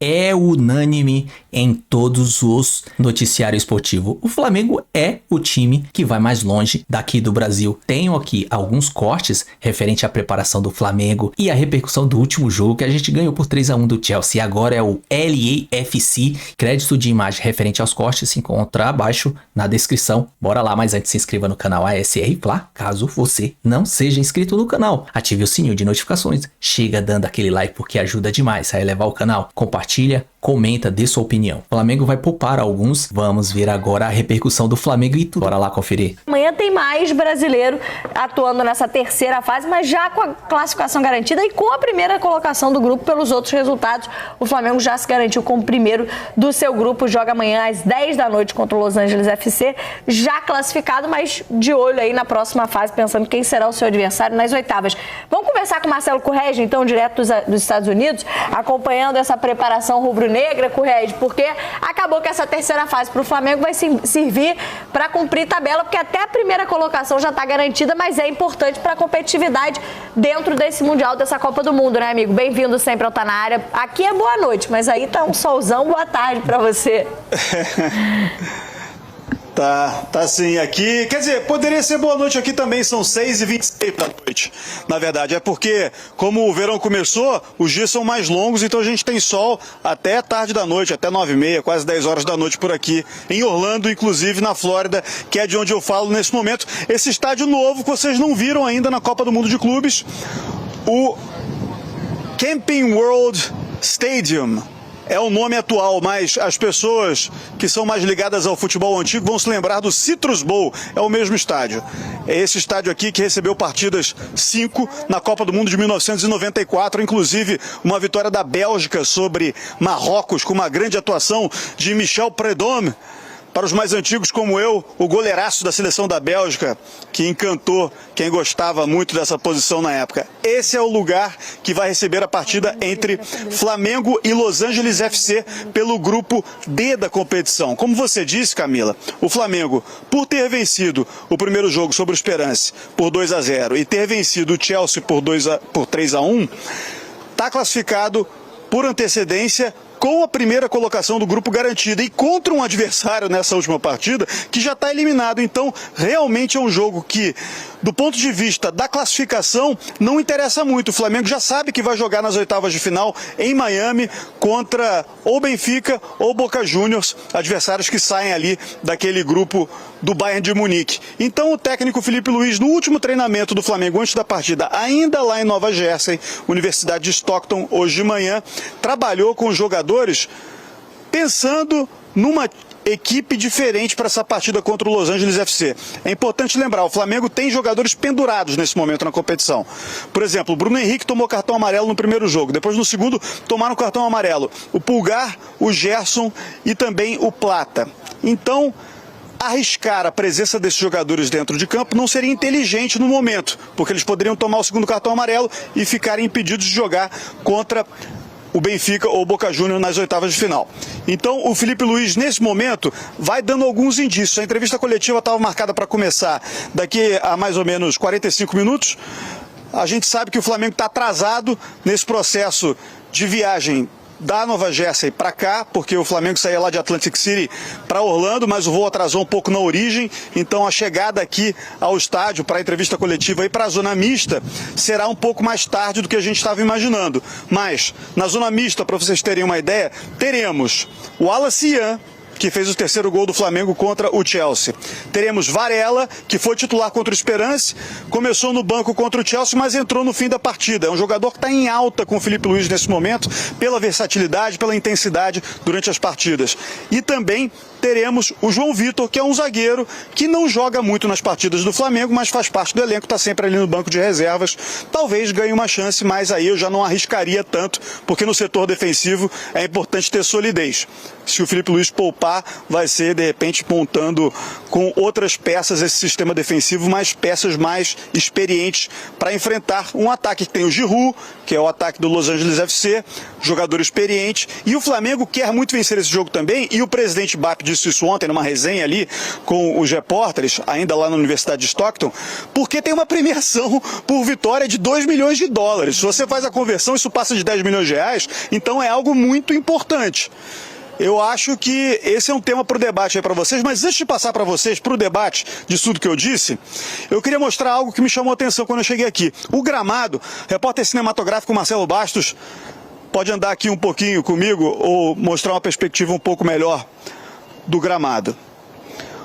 é unânime em todos os noticiários esportivos. O Flamengo é o time que vai mais longe daqui do Brasil. Tenho aqui alguns cortes referente à preparação do Flamengo e a repercussão do último jogo que a gente ganhou por 3-1 do Chelsea. Agora é o LAFC. Crédito de imagem referente aos cortes se encontra abaixo na descrição. Bora lá, mas antes se inscreva no canal ASR Fla, caso você não seja inscrito no canal. Ative o sininho de notificações. Chega dando aquele like porque ajuda demais a elevar o canal. Compartilha, comenta, dê sua opinião. O Flamengo vai poupar alguns. Vamos ver agora a repercussão do Flamengo e tudo. Bora lá conferir. Amanhã tem mais brasileiro atuando nessa terceira fase, mas já com a classificação garantida e com a primeira colocação do grupo pelos outros resultados. O Flamengo já se garantiu como primeiro do seu grupo. Joga amanhã às 10 da noite contra o Los Angeles FC. Já classificado, mas de olho aí na próxima fase, pensando quem será o seu adversário nas oitavas. Vamos conversar com o Marcelo Correge, então, direto dos Estados Unidos, acompanhando essa preparação rubro-negra, Correge, porque acabou que essa terceira fase para o Flamengo vai servir para cumprir tabela, porque até a primeira colocação já está garantida, mas é importante para a competitividade dentro desse Mundial, dessa Copa do Mundo, né, amigo? Bem-vindo sempre ao Tá Na Área. Aqui é boa noite, mas aí tá um solzão, boa tarde para você. Tá sim, aqui, quer dizer, poderia ser boa noite aqui também, são 6h26 da noite, na verdade, é porque, como o verão começou, os dias são mais longos, então a gente tem sol até tarde da noite, até 9h30, quase 10 horas da noite por aqui, em Orlando, inclusive na Flórida, que é de onde eu falo nesse momento, esse estádio novo que vocês não viram ainda na Copa do Mundo de Clubes, o Camping World Stadium. É o nome atual, mas as pessoas que são mais ligadas ao futebol antigo vão se lembrar do Citrus Bowl, é o mesmo estádio. É esse estádio aqui que recebeu partidas 5 na Copa do Mundo de 1994, inclusive uma vitória da Bélgica sobre Marrocos, com uma grande atuação de Michel Prudhomme. Para os mais antigos como eu, o goleiraço da seleção da Bélgica, que encantou quem gostava muito dessa posição na época. Esse é o lugar que vai receber a partida entre Flamengo e Los Angeles FC pelo grupo D da competição. Como você disse, Camila, o Flamengo, por ter vencido o primeiro jogo sobre o Esperance por 2-0 e ter vencido o Chelsea por 3-1, está classificado por antecedência com a primeira colocação do grupo garantida e contra um adversário nessa última partida que já está eliminado. Então, realmente é um jogo que, do ponto de vista da classificação, não interessa muito. O Flamengo já sabe que vai jogar nas oitavas de final em Miami contra ou Benfica ou Boca Juniors, adversários que saem ali daquele grupo do Bayern de Munique. Então, o técnico Felipe Luiz, no último treinamento do Flamengo antes da partida, ainda lá em Nova Jersey, Universidade de Stockton, hoje de manhã, trabalhou com os jogadores pensando numa equipe diferente para essa partida contra o Los Angeles FC. É importante lembrar, o Flamengo tem jogadores pendurados nesse momento na competição. Por exemplo, o Bruno Henrique tomou cartão amarelo no primeiro jogo, depois no segundo tomaram cartão amarelo o Pulgar, o Gerson e também o Plata. Então, arriscar a presença desses jogadores dentro de campo não seria inteligente no momento, porque eles poderiam tomar o segundo cartão amarelo e ficarem impedidos de jogar contra o Benfica ou o Boca Juniors nas oitavas de final. Então, o Felipe Luiz, nesse momento, vai dando alguns indícios. A entrevista coletiva estava marcada para começar daqui a mais ou menos 45 minutos. A gente sabe que o Flamengo está atrasado nesse processo de viagem da Nova Jersey para cá, porque o Flamengo saía lá de Atlantic City para Orlando, mas o voo atrasou um pouco na origem, então a chegada aqui ao estádio para a entrevista coletiva e para a zona mista será um pouco mais tarde do que a gente estava imaginando. Mas na zona mista, para vocês terem uma ideia, teremos o Wallace Ian, que fez o terceiro gol do Flamengo contra o Chelsea. Teremos Varela, que foi titular contra o Esperance, começou no banco contra o Chelsea, mas entrou no fim da partida. É um jogador que está em alta com o Felipe Luiz nesse momento, pela versatilidade, pela intensidade durante as partidas. E também teremos o João Vitor, que é um zagueiro que não joga muito nas partidas do Flamengo, mas faz parte do elenco, está sempre ali no banco de reservas. Talvez ganhe uma chance, mas aí eu já não arriscaria tanto, porque no setor defensivo é importante ter solidez. Se o Felipe Luiz poupar lá vai ser, de repente, montando com outras peças esse sistema defensivo, mas peças mais experientes para enfrentar um ataque que tem o Giroud, que é o ataque do Los Angeles FC, jogador experiente, e o Flamengo quer muito vencer esse jogo também, e o presidente BAP disse isso ontem numa resenha ali com os repórteres, ainda lá na Universidade de Stockton, porque tem uma premiação por vitória de 2 milhões de dólares. Se você faz a conversão, isso passa de 10 milhões de reais, então é algo muito importante. Eu acho que esse é um tema para o debate aí para vocês, mas antes de passar para vocês, para o debate disso tudo que eu disse, eu queria mostrar algo que me chamou a atenção quando eu cheguei aqui. O gramado, repórter cinematográfico Marcelo Bastos, pode andar aqui um pouquinho comigo ou mostrar uma perspectiva um pouco melhor do gramado.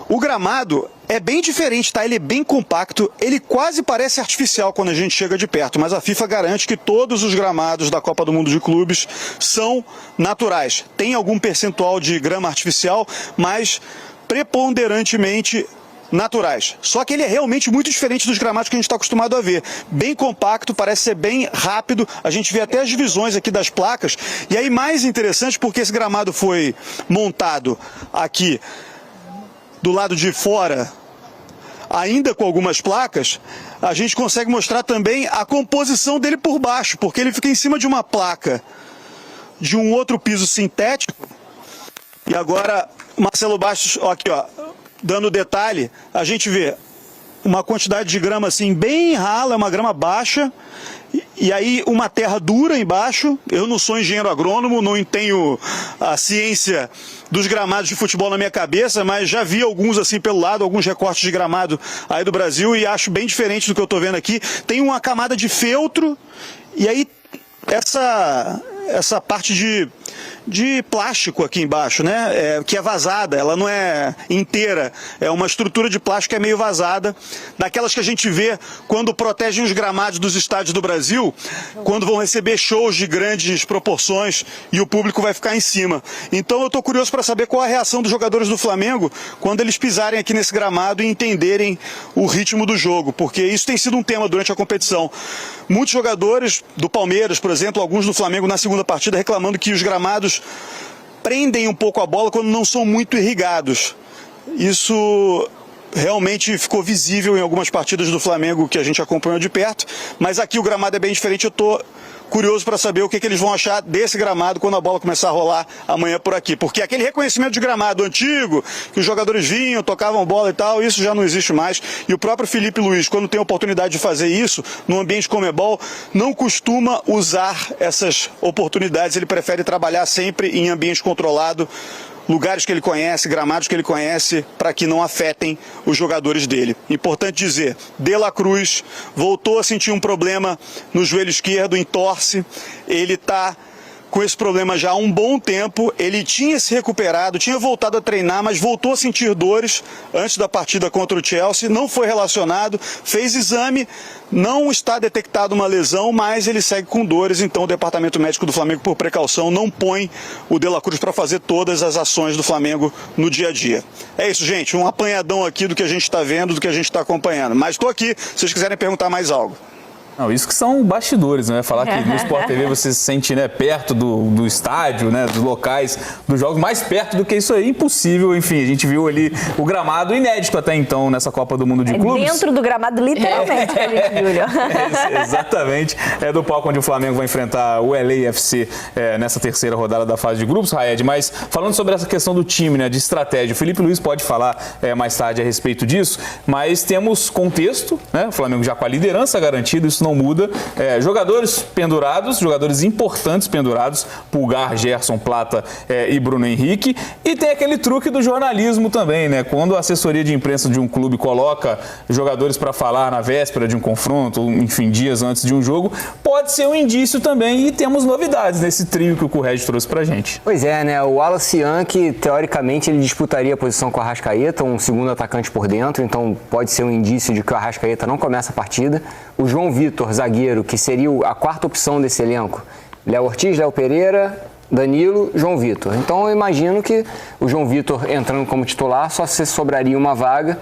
O gramado é bem diferente, tá? Ele é bem compacto, ele quase parece artificial quando a gente chega de perto, mas a FIFA garante que todos os gramados da Copa do Mundo de Clubes são naturais. Tem algum percentual de grama artificial, mas preponderantemente naturais. Só que ele é realmente muito diferente dos gramados que a gente está acostumado a ver. Bem compacto, parece ser bem rápido, a gente vê até as divisões aqui das placas. E aí mais interessante, porque esse gramado foi montado aqui do lado de fora, ainda com algumas placas, a gente consegue mostrar também a composição dele por baixo, porque ele fica em cima de uma placa de um outro piso sintético. E agora, Marcelo Bastos, aqui ó, dando detalhe, a gente vê uma quantidade de grama assim bem rala, uma grama baixa, e aí uma terra dura embaixo. Eu não sou engenheiro agrônomo, não tenho a ciência dos gramados de futebol na minha cabeça, mas já vi alguns assim pelo lado, alguns recortes de gramado aí do Brasil, e acho bem diferente do que eu estou vendo aqui. Tem uma camada de feltro, e aí essa parte de plástico aqui embaixo, né? Que é vazada, ela não é inteira, é uma estrutura de plástico que é meio vazada, daquelas que a gente vê quando protegem os gramados dos estádios do Brasil, quando vão receber shows de grandes proporções e o público vai ficar em cima. Então eu estou curioso para saber qual a reação dos jogadores do Flamengo quando eles pisarem aqui nesse gramado e entenderem o ritmo do jogo, porque isso tem sido um tema durante a competição. Muitos jogadores do Palmeiras, por exemplo, alguns do Flamengo na segunda partida reclamando que os gramados prendem um pouco a bola quando não são muito irrigados. Isso realmente ficou visível em algumas partidas do Flamengo que a gente acompanhou de perto, mas aqui o gramado é bem diferente. Eu estou curioso para saber o que eles vão achar desse gramado quando a bola começar a rolar amanhã por aqui, porque aquele reconhecimento de gramado antigo, que os jogadores vinham, tocavam bola e tal, isso já não existe mais, e o próprio Felipe Luiz, quando tem a oportunidade de fazer isso no ambiente Conmebol, não costuma usar essas oportunidades, ele prefere trabalhar sempre em ambiente controlado, lugares que ele conhece, gramados que ele conhece, para que não afetem os jogadores dele. Importante dizer, De La Cruz voltou a sentir um problema no joelho esquerdo, entorse, ele está com esse problema já há um bom tempo, ele tinha se recuperado, tinha voltado a treinar, mas voltou a sentir dores antes da partida contra o Chelsea, não foi relacionado, fez exame, não está detectada uma lesão, mas ele segue com dores, então o departamento médico do Flamengo, por precaução, não põe o De La Cruz para fazer todas as ações do Flamengo no dia a dia. É isso, gente, um apanhadão aqui do que a gente está vendo, do que a gente está acompanhando, mas estou aqui, se vocês quiserem perguntar mais algo. Não, isso que são bastidores, né? Falar que no Sport TV você se sente, né, perto do estádio, né, dos locais, dos jogos, mais perto do que isso aí, impossível. Enfim, a gente viu ali o gramado inédito até então nessa Copa do Mundo de Clubes. Dentro do gramado, literalmente, que a gente viu. Exatamente. É do palco onde o Flamengo vai enfrentar o LAFC nessa terceira rodada da fase de grupos, Raed. Mas falando sobre essa questão do time, né, de estratégia, o Felipe Luiz pode falar mais tarde a respeito disso, mas temos contexto, né? O Flamengo já com a liderança garantida, isso não muda. Jogadores pendurados, jogadores importantes pendurados, Pulgar, Gerson, Plata e Bruno Henrique. E tem aquele truque do jornalismo também, né? Quando a assessoria de imprensa de um clube coloca jogadores para falar na véspera de um confronto, ou, enfim, dias antes de um jogo, pode ser um indício também, e temos novidades nesse trio que o Corrêa trouxe pra gente. Pois é, né? O Wallace Yankee, teoricamente, ele disputaria a posição com o Arrascaeta, um segundo atacante por dentro, então pode ser um indício de que o Arrascaeta não começa a partida. O João Vitor, zagueiro, que seria a quarta opção desse elenco. Léo Ortiz, Léo Pereira, Danilo, João Vitor. Então eu imagino que o João Vitor entrando como titular, só se sobraria uma vaga.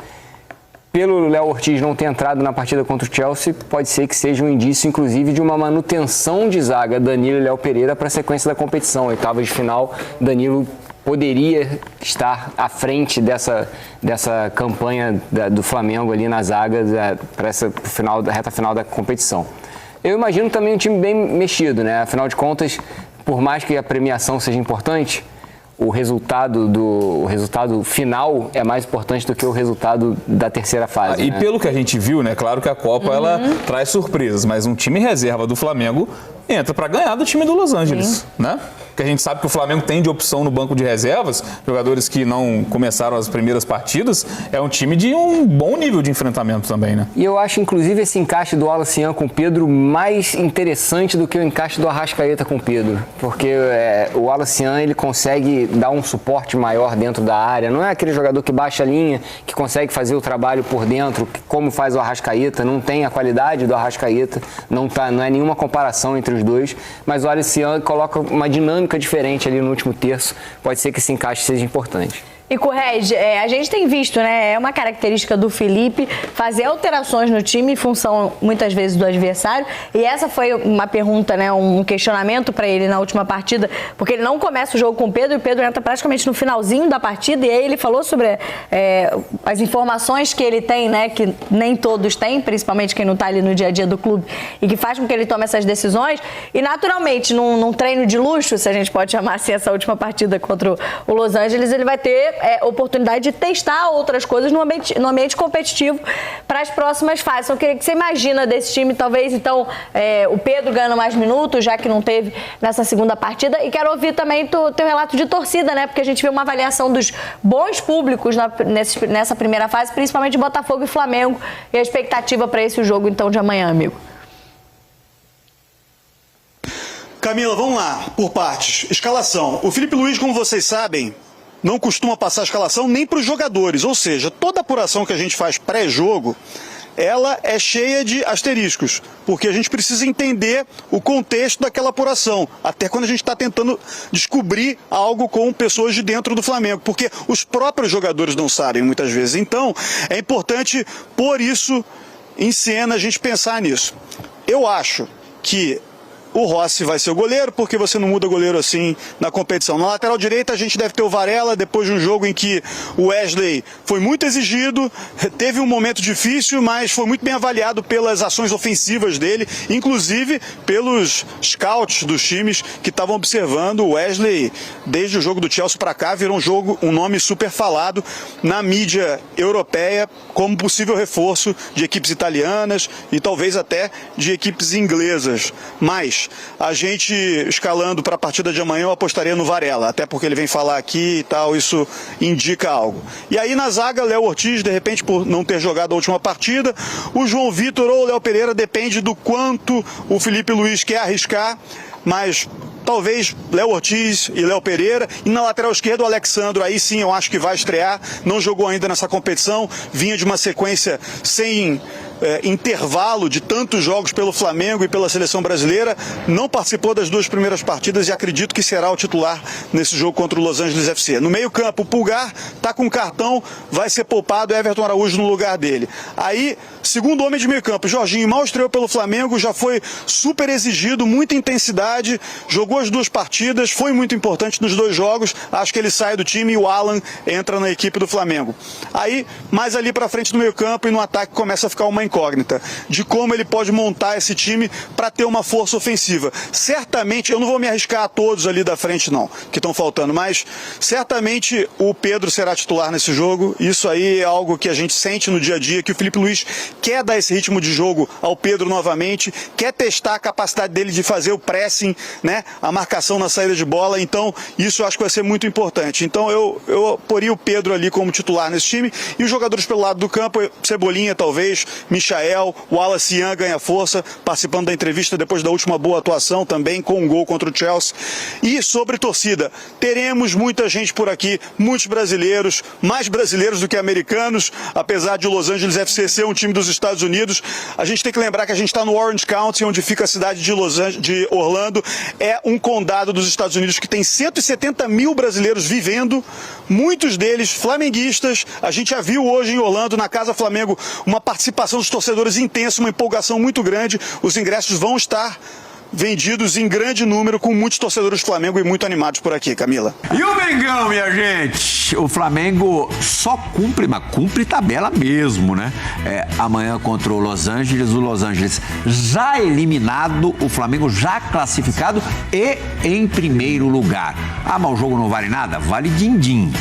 Pelo Léo Ortiz não ter entrado na partida contra o Chelsea, pode ser que seja um indício, inclusive, de uma manutenção de zaga Danilo e Léo Pereira para a sequência da competição. Oitavas de final, Danilo poderia estar à frente dessa campanha do Flamengo ali na zaga para essa reta final da competição. Eu imagino também um time bem mexido, né? Afinal de contas, por mais que a premiação seja importante, o resultado final é mais importante do que o resultado da terceira fase. E pelo que a gente viu, né? Claro que a Copa ela traz surpresas, mas um time reserva do Flamengo entra para ganhar do time do Los Angeles, né? Porque a gente sabe que o Flamengo tem de opção no banco de reservas, jogadores que não começaram as primeiras partidas, é um time de um bom nível de enfrentamento também, né? E eu acho, inclusive, esse encaixe do Wallace Yan com o Pedro mais interessante do que o encaixe do Arrascaeta com o Pedro, porque o Wallace Yan, ele consegue dar um suporte maior dentro da área, não é aquele jogador que baixa a linha, que consegue fazer o trabalho por dentro, como faz o Arrascaeta, não tem a qualidade do Arrascaeta, não é nenhuma comparação entre os dois, mas o Wallace Yan coloca uma dinâmica diferente ali no último terço, pode ser que esse encaixe seja importante. E Correge, a gente tem visto, né, é uma característica do Felipe fazer alterações no time em função, muitas vezes, do adversário, e essa foi uma pergunta, né, um questionamento para ele na última partida, porque ele não começa o jogo com o Pedro, e o Pedro entra praticamente no finalzinho da partida, e aí ele falou sobre as informações que ele tem, né, que nem todos têm, principalmente quem não está ali no dia a dia do clube, e que faz com que ele tome essas decisões, e naturalmente, num treino de luxo, se a gente pode chamar assim, essa última partida contra o Los Angeles, ele vai ter oportunidade de testar outras coisas no ambiente competitivo para as próximas fases. Então, eu queria que você imagina desse time, talvez, então, o Pedro ganhando mais minutos, já que não teve nessa segunda partida. E quero ouvir também teu relato de torcida, né? Porque a gente viu uma avaliação dos bons públicos nessa primeira fase, principalmente Botafogo e Flamengo. E a expectativa para esse jogo, então, de amanhã, amigo. Camila, vamos lá, por partes. Escalação. O Felipe Luiz, como vocês sabem, não costuma passar a escalação nem para os jogadores, ou seja, toda apuração que a gente faz pré-jogo, ela é cheia de asteriscos, porque a gente precisa entender o contexto daquela apuração, até quando a gente está tentando descobrir algo com pessoas de dentro do Flamengo, porque os próprios jogadores não sabem muitas vezes. Então, é importante pôr isso em cena, a gente pensar nisso. Eu acho que o Rossi vai ser o goleiro, porque você não muda goleiro assim na competição. Na lateral direita a gente deve ter o Varela, depois de um jogo em que o Wesley foi muito exigido, teve um momento difícil, mas foi muito bem avaliado pelas ações ofensivas dele, inclusive pelos scouts dos times que estavam observando o Wesley desde o jogo do Chelsea para cá, virou um nome super falado na mídia europeia como possível reforço de equipes italianas e talvez até de equipes inglesas. Mas a gente, escalando para a partida de amanhã, eu apostaria no Varela, até porque ele vem falar aqui e tal, isso indica algo. E aí na zaga, Léo Ortiz, de repente por não ter jogado a última partida, o João Vitor ou o Léo Pereira, depende do quanto o Felipe Luiz quer arriscar, mas talvez Léo Ortiz e Léo Pereira. E na lateral esquerda o Alexandro, aí sim eu acho que vai estrear, não jogou ainda nessa competição, vinha de uma sequência sem intervalo de tantos jogos pelo Flamengo e pela seleção brasileira, não participou das duas primeiras partidas e acredito que será o titular nesse jogo contra o Los Angeles FC. No meio campo, o Pulgar está com cartão, vai ser poupado, Everton Araújo no lugar dele. Aí, segundo homem de meio campo, Jorginho mal estreou pelo Flamengo, já foi super exigido, muita intensidade, jogou as duas partidas, foi muito importante nos dois jogos, acho que ele sai do time e o Alan entra na equipe do Flamengo. Aí, mais ali para frente no meio campo e no ataque começa a ficar uma incógnita de como ele pode montar esse time para ter uma força ofensiva. Certamente, eu não vou me arriscar a todos ali da frente não, que estão faltando, mas certamente o Pedro será titular nesse jogo. Isso aí é algo que a gente sente no dia a dia, que o Felipe Luiz quer dar esse ritmo de jogo ao Pedro novamente, quer testar a capacidade dele de fazer o pressing, né, a marcação na saída de bola, então isso eu acho que vai ser muito importante. Então eu poria o Pedro ali como titular nesse time e os jogadores pelo lado do campo, Cebolinha talvez, Michael, o Wallace Yan ganha força, participando da entrevista depois da última boa atuação também, com um gol contra o Chelsea. E sobre torcida, teremos muita gente por aqui, muitos brasileiros, mais brasileiros do que americanos, apesar de o Los Angeles FC ser um time dos Estados Unidos. A gente tem que lembrar que a gente está no Orange County, onde fica a cidade de Orlando, é um condado dos Estados Unidos que tem 170 mil brasileiros vivendo, muitos deles flamenguistas. A gente já viu hoje em Orlando, na Casa Flamengo, uma participação dos torcedores intensa, uma empolgação muito grande. Os ingressos vão estar vendidos em grande número, com muitos torcedores do Flamengo e muito animados por aqui, Camila. E o Mengão, minha gente? O Flamengo só cumpre, mas cumpre tabela mesmo, né? Amanhã contra o Los Angeles já eliminado, o Flamengo já classificado e em primeiro lugar. Ah, mas o jogo não vale nada? Vale din-din.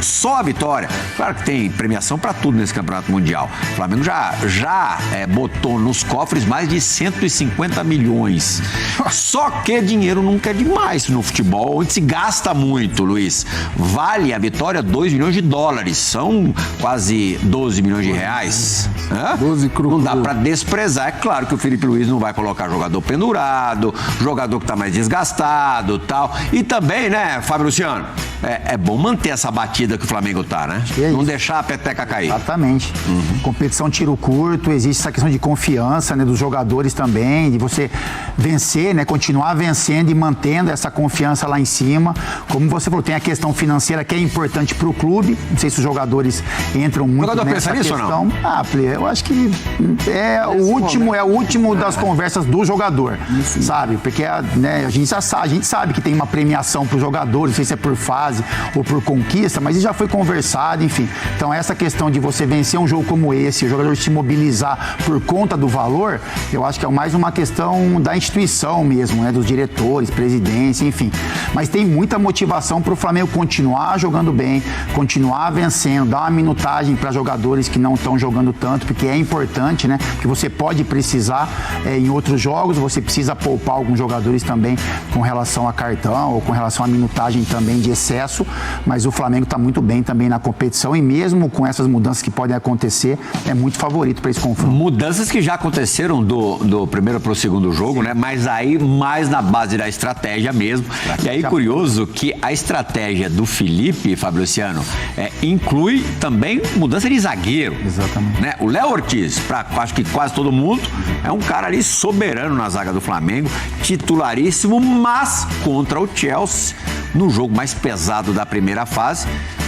Só a vitória. Claro que tem premiação para tudo nesse Campeonato Mundial. O Flamengo já botou nos cofres mais de 150 milhões. Só que dinheiro nunca é demais no futebol, onde se gasta muito, Luiz. Vale a vitória 2 milhões de dólares. São quase 12 milhões de reais. 12 não dá para desprezar. É claro que o Felipe Luiz não vai colocar jogador pendurado, jogador que tá mais desgastado, tal. E também, né, Fábio Luciano, é bom manter essa batida que o Flamengo tá, né? Não deixar a peteca cair. Exatamente. Competição tiro curto, existe essa questão de confiança, né, dos jogadores também, de você vencer, né, continuar vencendo e mantendo essa confiança lá em cima. Como você falou, tem a questão financeira que é importante para o clube. Não sei se os jogadores entram muito jogador nessa pensa nisso questão. ou não? Eu acho que é o último das conversas do jogador, sabe? Porque né, a gente sabe que tem uma premiação para os jogadores, não sei se é por fase ou por conquista, mas isso já foi conversado, enfim. Então essa questão de você vencer um jogo como esse, o jogador se mobilizar por conta do valor, eu acho que é mais uma questão da instituição mesmo, né, dos diretores, presidência, enfim. Mas tem muita motivação para o Flamengo continuar jogando bem, continuar vencendo, dar uma minutagem para jogadores que não estão jogando tanto, porque é importante, né? Porque você pode precisar em outros jogos, você precisa poupar alguns jogadores também com relação a cartão ou com relação à minutagem também de excesso, mas o Flamengo está muito bem também na competição e mesmo com essas mudanças que podem acontecer, é muito favorito para esse confronto. Mudanças que já aconteceram do primeiro para o segundo jogo, né? Mas aí mais na base da estratégia mesmo. E aí curioso que a estratégia do Felipe, Fábio Luciano, inclui também mudança de zagueiro. Exatamente. Né? O Léo Ortiz, para acho que quase todo mundo, é um cara ali soberano na zaga do Flamengo, titularíssimo, mas contra o Chelsea, no jogo mais pesado da primeira fase,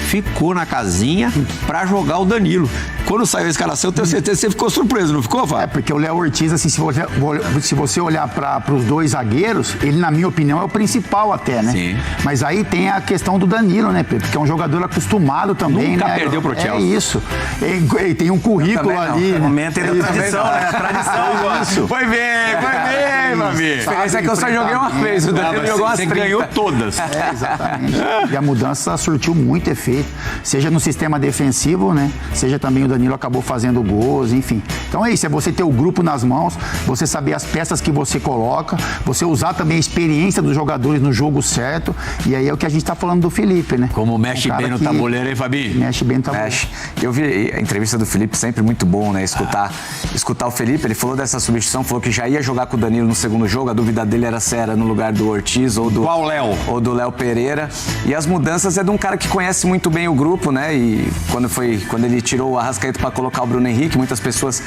ficou na casinha para jogar o Danilo. Quando saiu a escalação, eu tenho certeza que você ficou surpreso, não ficou, Fábio? Porque o Léo Ortiz, assim, se você olhar para os dois zagueiros, ele, na minha opinião, é o principal até, né? Sim. Mas aí tem a questão do Danilo, né, Pedro? Porque é um jogador acostumado também, Nunca né? perdeu pro Chelsea. É isso. Ele tem um currículo ali. No momento ele é tradição, né? Tradição, isso. Foi bem, meu amigo. A diferença é que eu só joguei uma vez, o Danilo jogou umas 30. Você ganhou todas. Exatamente. E a mudança surtiu muito efeito, seja no sistema defensivo, né? Seja também o Danilo acabou fazendo gols, enfim. Então é isso, é você ter o grupo nas mãos, você saber as peças que você coloca, você usar também a experiência dos jogadores no jogo certo, e aí é o que a gente tá falando do Felipe, né? Como mexe bem no tabuleiro, hein, Fabinho? Mexe bem no tabuleiro. Mexe. Eu vi a entrevista do Felipe, sempre muito bom, né? Escutar o Felipe, ele falou dessa substituição, falou que já ia jogar com o Danilo no segundo jogo, a dúvida dele era se era no lugar do Ortiz ou do... Qual Léo? Ou do Léo Pereira. E as mudanças é de um cara que conhece muito bem o grupo, né? E quando ele tirou o Arrascaeta para colocar o Bruno Henrique, muitas pessoas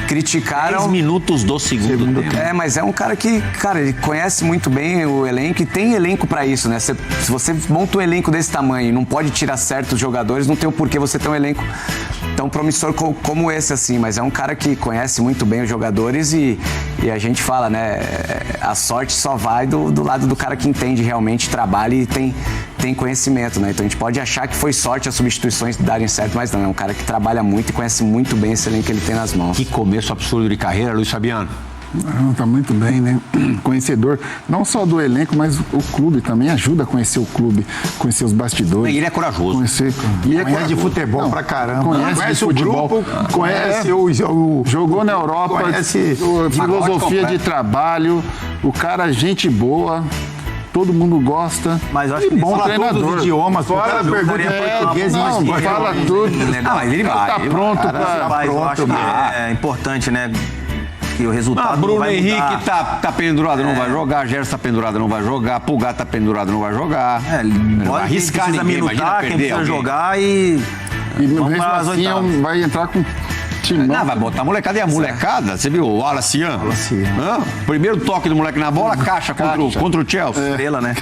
criticaram. 10 minutos do segundo tempo. Mas é um cara que, ele conhece muito bem o elenco e tem elenco para isso, né? Se você monta um elenco desse tamanho e não pode tirar certos jogadores, não tem o porquê você ter um elenco tão promissor como esse, assim. Mas é um cara que conhece muito bem os jogadores e a gente fala, né? A sorte só vai do lado do cara que entende realmente, trabalha e tem conhecimento, né? Então a gente pode achar que foi sorte as substituições darem certo, mas não, é um cara que trabalha muito e conhece muito bem esse elenco que ele tem nas mãos. Que começo absurdo de carreira, Luiz Fabiano. Tá muito bem, né? Conhecedor não só do elenco, mas o clube também ajuda a conhecer o clube, conhecer os bastidores. Ele é corajoso. Conhece de futebol pra caramba. Conhece de futebol, grupo, conhece jogou na Europa, filosofia de trabalho, o cara gente boa. Todo mundo gosta. Mas acho que bom treinador. Todos os idiomas. Fora pergunta português e fala tudo. Mas ele vai. Tá pronto pra... Eu acho que é importante, né? Que o resultado Bruno vai Henrique tá pendurado, não vai jogar. Gerson tá pendurado, não vai jogar. Pulgar tá pendurado, não vai jogar. Não vai arriscar ninguém, imagina perder quem precisa jogar e mesmo assim vai entrar com Não, vai botar a molecada. E a molecada, você viu o Wallace Ian? Primeiro toque do moleque na bola, caixa contra o Chelsea. Estrela, né?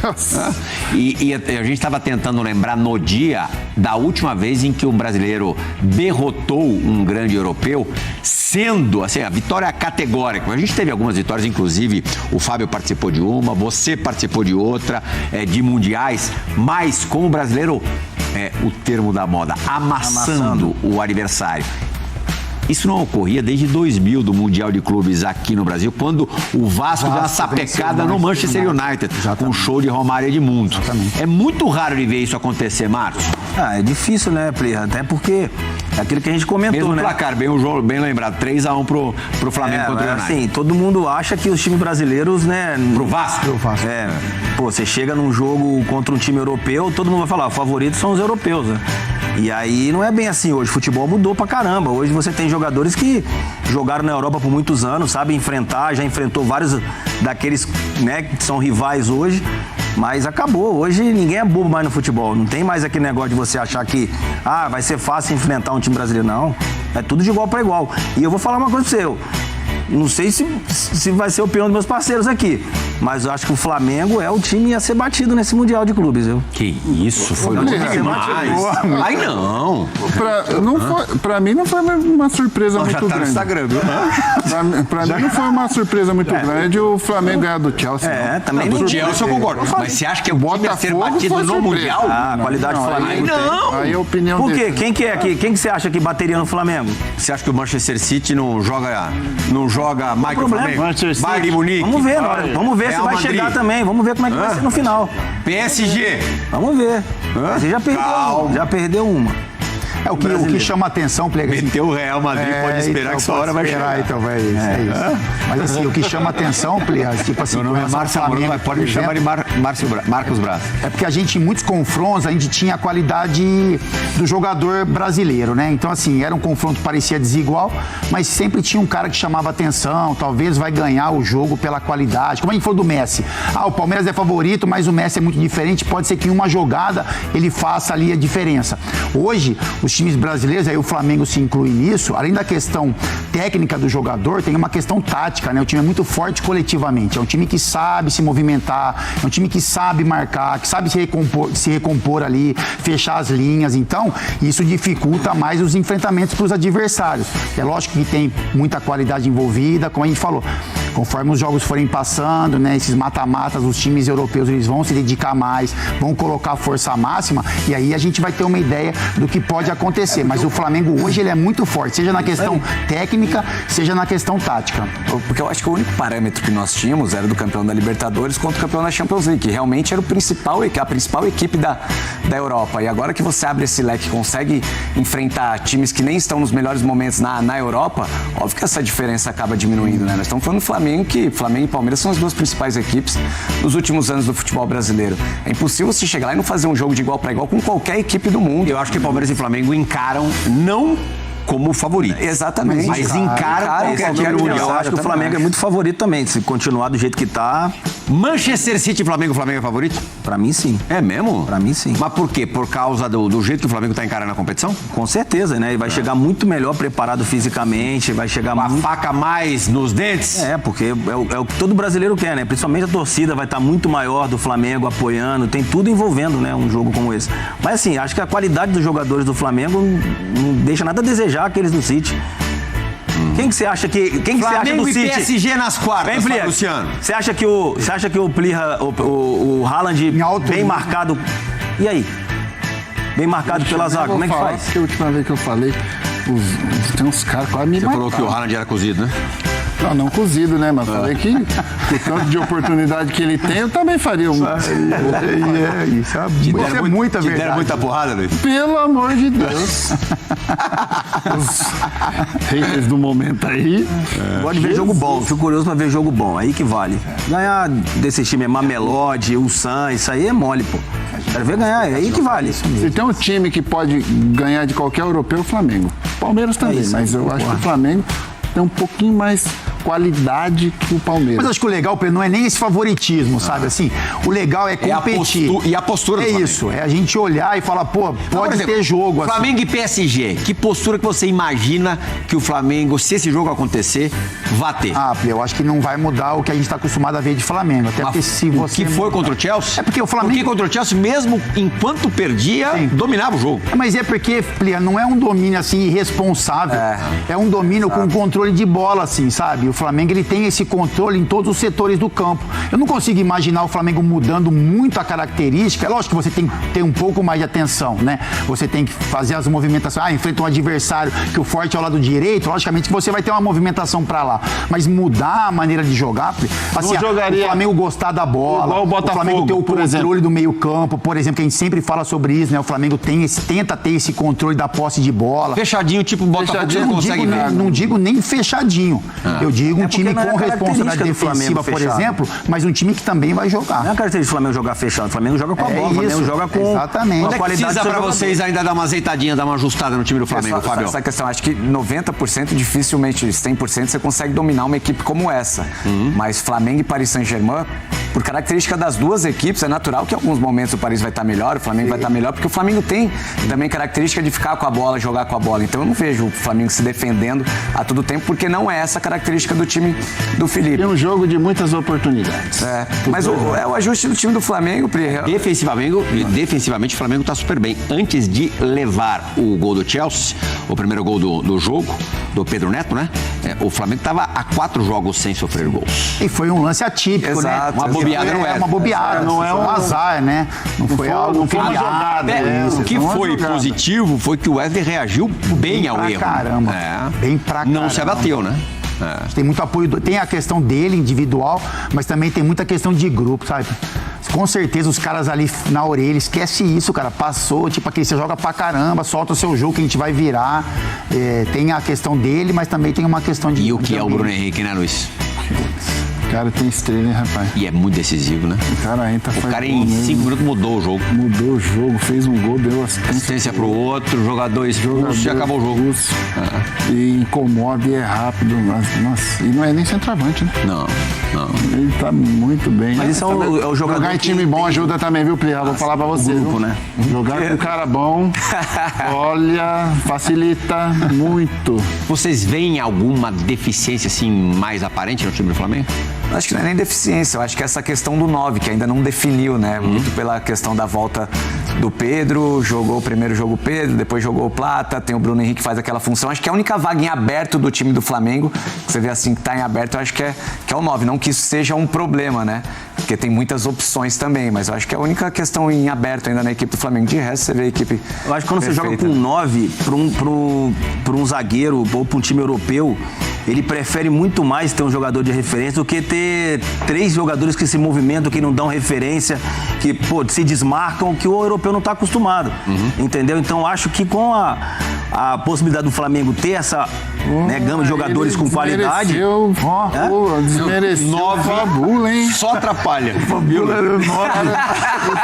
E a gente estava tentando lembrar no dia da última vez em que um brasileiro derrotou um grande europeu, sendo, assim, a vitória categórica. A gente teve algumas vitórias, inclusive o Fábio participou de uma, você participou de outra, de mundiais, mas com o brasileiro, o termo da moda, amassando o adversário. Isso não ocorria desde 2000 do Mundial de Clubes aqui no Brasil, quando o Vasco deu uma sapecada no Manchester United, com um show de Romário e Edmundo. É muito raro de ver isso acontecer, Marcos. É difícil, né, Plirra? Até porque é aquilo que a gente comentou, mesmo né? Placar, bem lembrado, 3-1 pro Flamengo contra o United. Assim, todo mundo acha que os times brasileiros, né... Pro Vasco? Você chega num jogo contra um time europeu, todo mundo vai falar, os favoritos são os europeus, né? E aí não é bem assim hoje, o futebol mudou pra caramba. Hoje você tem jogadores que jogaram na Europa por muitos anos, sabem enfrentar, já enfrentou vários daqueles, né, que são rivais hoje, mas acabou. Hoje ninguém é bobo mais no futebol, não tem mais aquele negócio de você achar que vai ser fácil enfrentar um time brasileiro, não. É tudo de igual pra igual. E eu vou falar uma coisa pra você, não sei se vai ser o opinião dos meus parceiros aqui, mas eu acho que o Flamengo é o time a ser batido nesse Mundial de Clubes, viu? Que isso, foi muito demais. Ai, não. Pra mim não foi uma surpresa muito grande. No Instagram, viu? Pra mim não foi uma surpresa muito grande o Flamengo ganhar do Chelsea. Também do Chelsea eu concordo. Mas você acha que o time a ser batido no Mundial? A qualidade do Flamengo. Não! Aí a opinião Por quê? dele. Quem que você acha que bateria no Flamengo? Você acha que o Manchester City não joga Michael Flamengo? Bayern de Munique? Vamos ver, vamos ver se vai Madrid. chegar também. Vamos ver como é que vai ser no final. PSG? Vamos ver. Você já perdeu uma. O que chama atenção, Plega. Meteu o Real Madrid, pode esperar que essa hora vai chegar. Então, é isso. Mas assim, o que chama atenção, Plega, tipo assim... Meu nome é Márcio Amorão, mas pode me chamar de Marcos Braz. É porque a gente, em muitos confrontos, a gente tinha a qualidade do jogador brasileiro, né? Então, assim, era um confronto que parecia desigual, mas sempre tinha um cara que chamava atenção, talvez vai ganhar o jogo pela qualidade. Como a gente falou do Messi. O Palmeiras é favorito, mas o Messi é muito diferente, pode ser que em uma jogada ele faça ali a diferença. Hoje, os times brasileiros, aí o Flamengo se inclui nisso, além da questão técnica do jogador, tem uma questão tática, né? O time é muito forte coletivamente, é um time que sabe se movimentar, é um time que sabe marcar, que sabe se recompor ali, fechar as linhas, então isso dificulta mais os enfrentamentos para os adversários. É lógico que tem muita qualidade envolvida, como a gente falou, conforme os jogos forem passando, né, esses mata-matas, os times europeus eles vão se dedicar mais, vão colocar a força máxima e aí a gente vai ter uma ideia do que pode acontecer. Mas o Flamengo hoje ele é muito forte, seja na questão técnica, seja na questão tática. Porque eu acho que o único parâmetro que nós tínhamos era do campeão da Libertadores contra o campeão da Champions League, que realmente era a principal equipe da Europa. E agora que você abre esse leque e consegue enfrentar times que nem estão nos melhores momentos na Europa, óbvio que essa diferença acaba diminuindo, né? Nós estamos falando do Flamengo, que Flamengo e Palmeiras são as duas principais equipes nos últimos anos do futebol brasileiro. É impossível você chegar lá e não fazer um jogo de igual para igual com qualquer equipe do mundo. Eu acho que Palmeiras e Flamengo encaram não como favorito. Exatamente. Mas encaram qualquer time mundial. Eu acho que o Flamengo é muito favorito também, se continuar do jeito que tá. Manchester City e Flamengo é favorito? Pra mim, sim. É mesmo? Pra mim, sim. Mas por quê? Por causa do jeito que o Flamengo tá encarando a competição? Com certeza, né? E vai chegar muito melhor preparado fisicamente, vai chegar uma faca mais nos dentes? Porque é o que todo brasileiro quer, né? Principalmente a torcida vai estar muito maior do Flamengo apoiando, tem tudo envolvendo, né? Um jogo como esse. Mas assim, acho que a qualidade dos jogadores do Flamengo não deixa nada a desejar aqueles do City. Quem que você acha que você acha do City? E PSG nas quartas, Luciano. Você acha que o Plirra, o Haaland bem marcado? E aí? Bem marcado pela zaga, como é que faz? Que a última vez que eu falei, tem uns caras quase me mataram. Você falou que o Haaland era cozido, né? Não cozido, né? Mas falei que o tanto de oportunidade que ele tem, eu também faria um. Isso é muita verdade. Deram muita porrada, Luiz? Pelo amor de Deus. Os haters do momento aí. Gosto de ver jogo bom, fico curioso pra ver jogo bom, aí que vale. Ganhar desse time é Mamelodi, Ulsan, isso aí é mole, pô. Quero ver ganhar, é aí que vale. Se tem um time que pode ganhar de qualquer europeu, é o Flamengo. Palmeiras também, mas eu acho que o Flamengo tem um pouquinho mais qualidade que o Palmeiras. Mas acho que o legal, Pedro, não é nem esse favoritismo, sabe? Assim, o legal é competir. E a postura do É Flamengo. isso, é a gente olhar e falar, pô, pode ter jogo assim. Flamengo e PSG, que postura que você imagina que o Flamengo, se esse jogo acontecer, vai ter? Eu acho que não vai mudar o que a gente está acostumado a ver de Flamengo. Até porque se você. Que foi contra o Chelsea? É porque o Flamengo. Porque contra o Chelsea, mesmo enquanto perdia, dominava o jogo. Mas é porque, Plia, não é um domínio assim irresponsável. É um domínio com controle de bola, assim, sabe? O Flamengo ele tem esse controle em todos os setores do campo. Eu não consigo imaginar o Flamengo mudando muito a característica. É lógico que você tem que ter um pouco mais de atenção, né? Você tem que fazer as movimentações. Enfrenta um adversário que o forte é ao lado direito, logicamente que você vai ter uma movimentação pra lá. Mas mudar a maneira de jogar, assim, o Flamengo gostar da bola, o Botafogo, Flamengo ter o por controle exemplo. do meio campo, por exemplo, que a gente sempre fala sobre isso, né? O Flamengo tenta ter esse controle da posse de bola. Fechadinho, tipo o Botafogo, você não consegue ver. Não digo nem fechadinho. Eu digo um time com responsabilidade defensiva, por exemplo, mas um time que também vai jogar. Não é a característica do Flamengo jogar fechado. O Flamengo joga com a bola. O Flamengo joga com exatamente. a qualidade. Precisa pra vocês ainda dar uma azeitadinha, dar uma ajustada no time do Flamengo, Fábio? Essa questão, acho que 90% dificilmente, 100% você consegue dominar uma equipe como essa. Mas Flamengo e Paris Saint-Germain, por característica das duas equipes, é natural que em alguns momentos o Paris vai estar melhor, o Flamengo vai estar melhor, porque o Flamengo tem também característica de ficar com a bola, jogar com a bola. Então eu não vejo o Flamengo se defendendo a todo tempo, porque não é essa característica do time do Felipe. É um jogo de muitas oportunidades. Mas é o ajuste do time do Flamengo, Pri. Defensivamente o Flamengo tá super bem. Antes de levar o gol do Chelsea, o primeiro gol do jogo, do Pedro Neto, né? O Flamengo tava há 4 jogos sem sofrer gols. E foi um lance atípico, né? Uma bobeada não é. Uma bobeada, não é um azar, né? Não foi algo, não foi uma jogada. O que foi positivo foi que o Wesley reagiu bem ao erro. Caramba. Bem pra caramba. Não se abateu, né? Tem muito apoio, tem a questão dele individual, mas também tem muita questão de grupo, sabe? Com certeza os caras ali na orelha, esquece isso, cara, passou, tipo aquele, você joga pra caramba, solta o seu jogo que a gente vai virar. Tem a questão dele, mas também tem uma questão de... E o que é o Bruno Henrique, né, Luiz? O cara tem estrela, hein, rapaz? E é muito decisivo, né? O cara em 5 minutos mudou o jogo. Mudou o jogo, fez um gol, deu assistência pro outro, jogador expulso e acabou o jogo. E incomoda e é rápido. Nossa, e não é nem centroavante, né? Não. Ele tá muito bem. Mas isso é o jogador. Jogar em time bom ajuda também, viu, Plia? Vou falar pra você. Grupo, né? Jogar com cara bom, olha, facilita muito. Vocês veem alguma deficiência, assim, mais aparente no time do Flamengo? Acho que não é nem deficiência, eu acho que é essa questão do 9, que ainda não definiu, né? Muito pela questão da volta do Pedro, jogou o primeiro jogo o Pedro, depois jogou o Plata, tem o Bruno Henrique que faz aquela função. Acho que é a única vaga em aberto do time do Flamengo, que você vê assim que tá em aberto, eu acho que é o 9. Não que isso seja um problema, né? Porque tem muitas opções também, mas eu acho que é a única questão em aberto ainda na equipe do Flamengo. De resto, você vê a equipe. Eu acho que quando perfeita. você joga com um 9 para um zagueiro ou para um time europeu, ele prefere muito mais ter um jogador de referência do que ter 3 jogadores que se movimentam, que não dão referência, que se desmarcam, que o europeu não está acostumado. Entendeu? Então acho que com a possibilidade do Flamengo ter essa gama de jogadores com qualidade. Desmereceu. 9 Fabula, hein? Só atrapalha. Fabula, o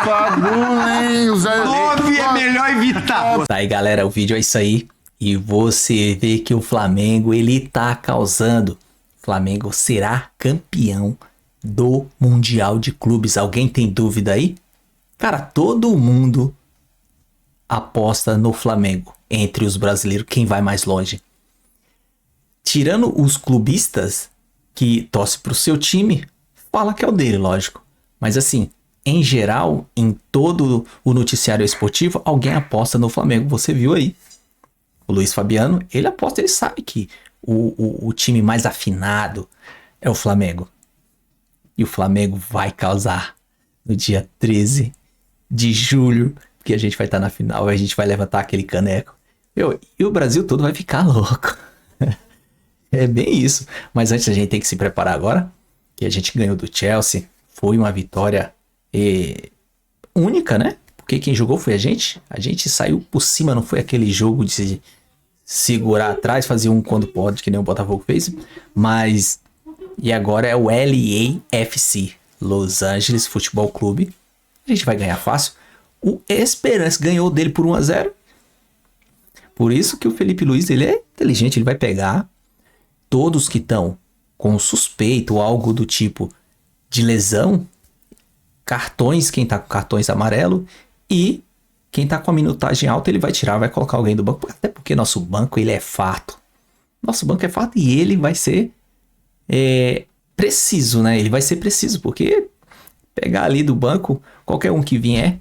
Fabula, hein? 9 é melhor evitar. Tá aí, galera, o vídeo é isso aí. E você vê que o Flamengo, ele tá causando. O Flamengo será campeão do Mundial de Clubes. Alguém tem dúvida aí? Cara, todo mundo aposta no Flamengo. Entre os brasileiros, quem vai mais longe? Tirando os clubistas que torcem pro seu time, fala que é o dele, lógico. Mas assim, em geral, em todo o noticiário esportivo, alguém aposta no Flamengo. Você viu aí. O Luiz Fabiano, ele aposta, ele sabe que o time mais afinado é o Flamengo. E o Flamengo vai causar no dia 13 de julho, que a gente vai estar na final, a gente vai levantar aquele caneco. E o Brasil todo vai ficar louco. É bem isso. Mas antes a gente tem que se preparar agora, que a gente ganhou do Chelsea. Foi uma vitória única, né? Porque quem jogou foi a gente. A gente saiu por cima, não foi aquele jogo de se segurar atrás, fazer um quando pode, que nem o Botafogo fez. Mas... E agora é o LAFC, Los Angeles Futebol Clube. A gente vai ganhar fácil. O Esperance ganhou dele por 1-0. Por isso que o Felipe Luiz, ele é inteligente, ele vai pegar todos que estão com suspeito ou algo do tipo de lesão, cartões, quem tá com cartões amarelo, e quem tá com a minutagem alta ele vai tirar, vai colocar alguém do banco, até porque nosso banco ele é farto. Nosso banco é farto e ele vai ser preciso, né? Ele vai ser preciso, porque pegar ali do banco, qualquer um que vier,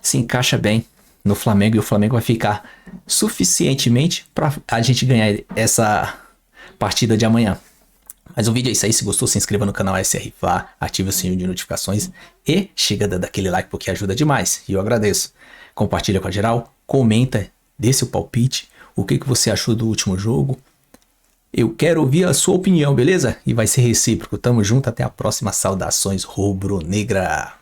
se encaixa bem no Flamengo e o Flamengo vai ficar suficientemente para a gente ganhar essa partida de amanhã. Mas o vídeo é isso aí, se gostou, se inscreva no canal SR Fla, ative o sininho de notificações e chega dando aquele like porque ajuda demais e eu agradeço. Compartilha com a geral, comenta, dê seu palpite, o que você achou do último jogo. Eu quero ouvir a sua opinião, beleza? E vai ser recíproco. Tamo junto, até a próxima. Saudações rubro-negra.